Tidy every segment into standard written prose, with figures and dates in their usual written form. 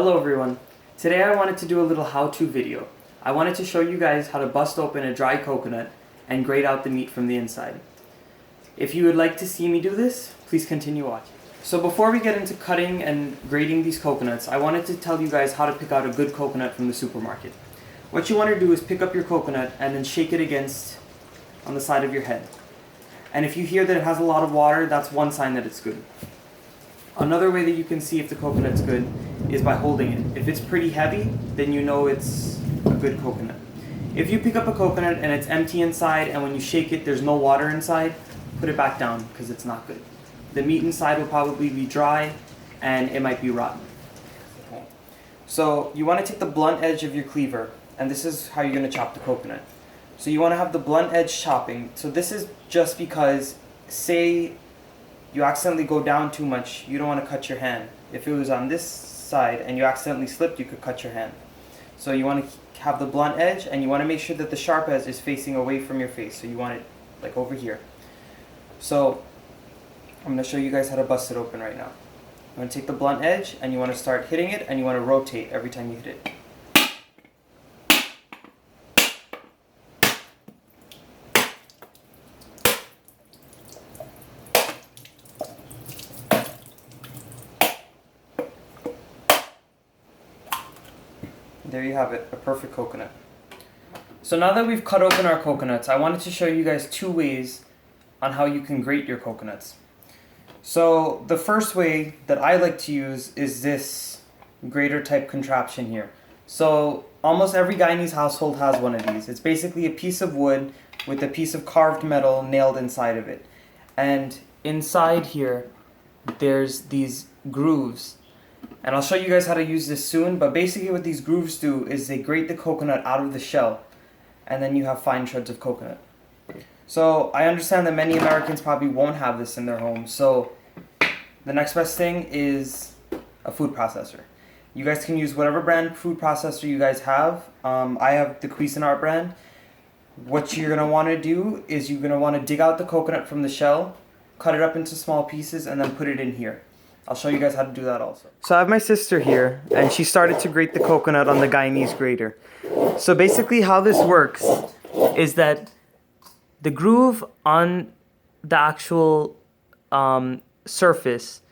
Hello everyone. Today I wanted to do a little how-to video. I wanted to show you guys how to bust open a dry coconut and grate out the meat from the inside. If you would like to see me do this, please continue watching. So before we get into cutting and grating these coconuts, I wanted to tell you guys how to pick out a good coconut from the supermarket. What you want to do is pick up your coconut and then shake it against on the side of your head. And if you hear that it has a lot of water, that's one sign that it's good. Another way that you can see if the coconut's good is by holding it. If it's pretty heavy, then you know it's a good coconut. If you pick up a coconut and it's empty inside and when you shake it there's no water inside, put it back down because it's not good. The meat inside will probably be dry and it might be rotten. Okay. So you want to take the blunt edge of your cleaver, and this is how you're going to chop the coconut. So you want to have the blunt edge chopping. So this is just because, say you accidentally go down too much, you don't want to cut your hand. If it was on this side and you accidentally slipped, you could cut your hand. So you want to have the blunt edge and you want to make sure that the sharp edge is facing away from your face. So you want it like over here. So I'm going to show you guys how to bust it open right now. You want to take the blunt edge and you want to start hitting it and you want to rotate every time you hit it. There you have it, a perfect coconut. So now that we've cut open our coconuts, I wanted to show you guys two ways on how you can grate your coconuts. So the first way that I like to use is this grater type contraption here. So almost every Guyanese household has one of these. It's basically a piece of wood with a piece of carved metal nailed inside of it. And inside here, there's these grooves. And I'll show you guys how to use this soon, but basically what these grooves do is they grate the coconut out of the shell, and then you have fine shreds of coconut. So I understand that many Americans probably won't have this in their home, so the next best thing is a food processor. You guys can use whatever brand food processor you guys have. I have the Cuisinart brand. What you're going to want to do is you're going to want to dig out the coconut from the shell, cut it up into small pieces, and then put it in here. I'll show you guys how to do that also. So I have my sister here, and she started to grate the coconut on the Guyanese grater. So basically how this works is that the groove on the actual surface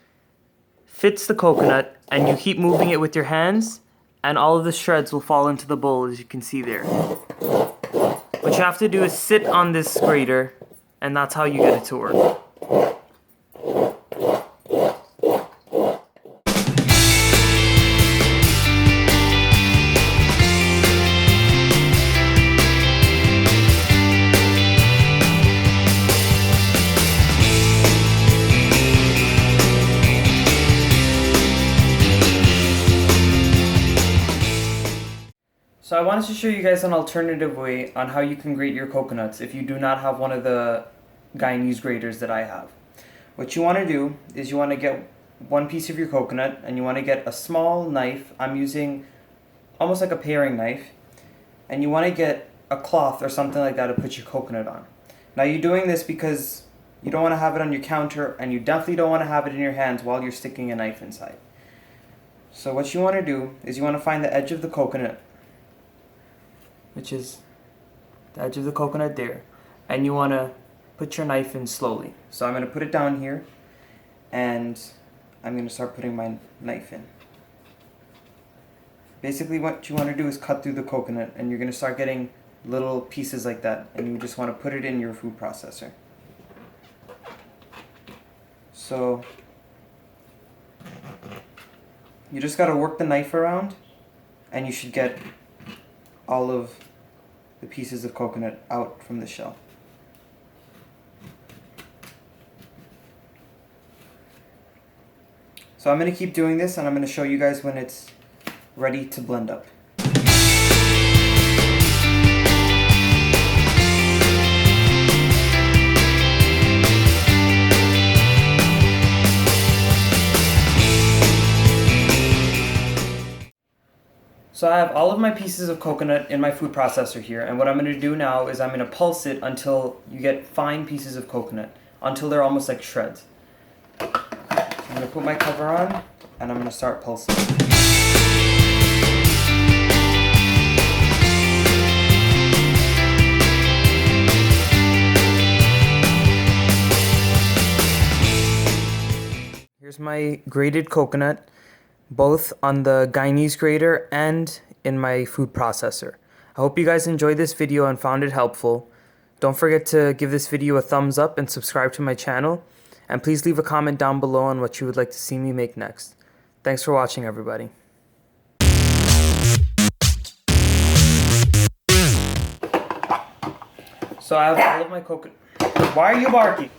fits the coconut, and you keep moving it with your hands, and all of the shreds will fall into the bowl, as you can see there. What you have to do is sit on this grater, and that's how you get it to work. So I wanted to show you guys an alternative way on how you can grate your coconuts if you do not have one of the Guyanese graters that I have. What you want to do is you want to get one piece of your coconut and you want to get a small knife. I'm using almost like a paring knife. And you want to get a cloth or something like that to put your coconut on. Now you're doing this because you don't want to have it on your counter, and you definitely don't want to have it in your hands while you're sticking a knife inside. So what you want to do is you want to find the edge of the coconut, which is the edge of the coconut there, and you want to put your knife in slowly. So I'm going to put it down here, and I'm going to start putting my knife in. Basically what you want to do is cut through the coconut, and you're going to start getting little pieces like that, and you just want to put it in your food processor. So you just got to work the knife around, and you should get all of the pieces of coconut out from the shell. So I'm going to keep doing this, and I'm going to show you guys when it's ready to blend up. So I have all of my pieces of coconut in my food processor here, and what I'm going to do now is I'm going to pulse it until you get fine pieces of coconut, until they're almost like shreds. So I'm going to put my cover on, and I'm going to start pulsing. my grated coconut, both on the Guyanese grater and in my food processor. I hope you guys enjoyed this video and found it helpful. Don't forget to give this video a thumbs up and subscribe to my channel. And please leave a comment down below on what you would like to see me make next. Thanks for watching, everybody. So I have all of my coconut. Why are you barking?